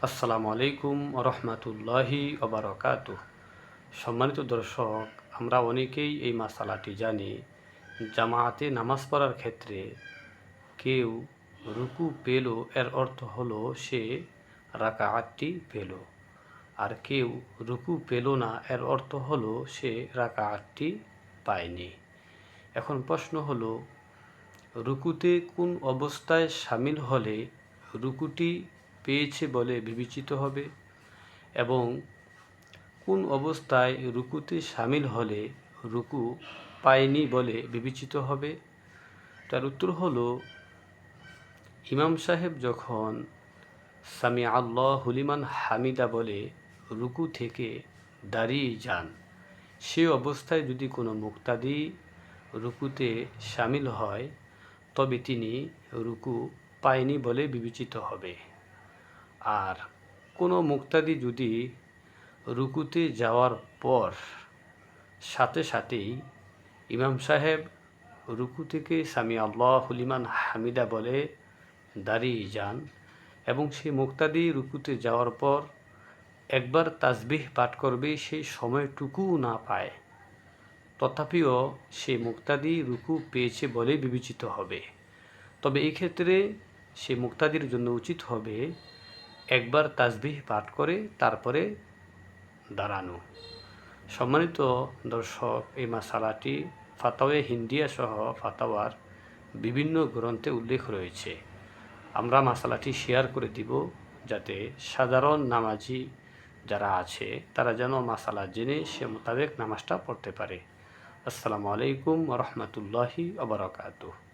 আসসালামু আলাইকুম রহমতুল্লাহি ওবারাকাতুহ। সম্মানিত দর্শক, আমরা অনেকেই এই মাসালাটি জানি। জামায়াতে নামাজ পড়ার ক্ষেত্রে কেউ রুকু পেল, এর অর্থ হলো সে রাকাআতটি পেল, আর কেউ রুকু পেল না, এর অর্থ হলো সে রাকাআতটি পায়নি। এখন প্রশ্ন হলো, রুকুতে কোন অবস্থায় শামিল হলে রুকুটি পেয়েছে বলে বিবেচিত হবে এবং কোন অবস্থায় রুকুতে শামিল হলে রুকু পায়নি বলে বিবেচিত হবে? তার উত্তর হলো, ইমাম সাহেব যখন সামি আল্লাহু লিমান হামিদা বলে রুকু থেকে দাঁড়িয়ে যান, সে অবস্থায় যদি কোনো মুক্তাদি রুকুতে শামিল হয় তবে তিনি রুকু পায়নি বলে বিবেচিত হবে। আর কোনো মুক্তাদি যদি রুকুতে যাওয়ার পর সাথে সাথেই ইমাম সাহেব রুকু থেকে সামি আল্লাহু লিমান হামিদা বলে দাঁড়িয়ে যান এবং সেই মুক্তাদি রুকুতে যাওয়ার পর একবার তাসবিহ পাঠ করবে, সেই সময়টুকুও না পায়, তথাপিও সে মুক্তাদি রুকু পেয়েছে বলে বিবেচিত হবে। তবে এই ক্ষেত্রে সে মুক্তাদির জন্য উচিত হবে একবার তাসবিহ পাঠ করে তারপরে দাঁড়ানো। সম্মানিত দর্শক, এই মাসালাটি ফাতাওয়ে হিন্দিয়া সহ ফাতাওয়ার বিভিন্ন গ্রন্থে উল্লেখ রয়েছে। আমরা মাসালাটি শেয়ার করে দিব যাতে সাধারণ নামাজি যারা আছে তারা যেন মাসালা জেনে সে মোতাবেক নামাজটা পড়তে পারে। আসসালামু আলাইকুম রহমতুল্লাহি ওয়া বারাকাতুহু।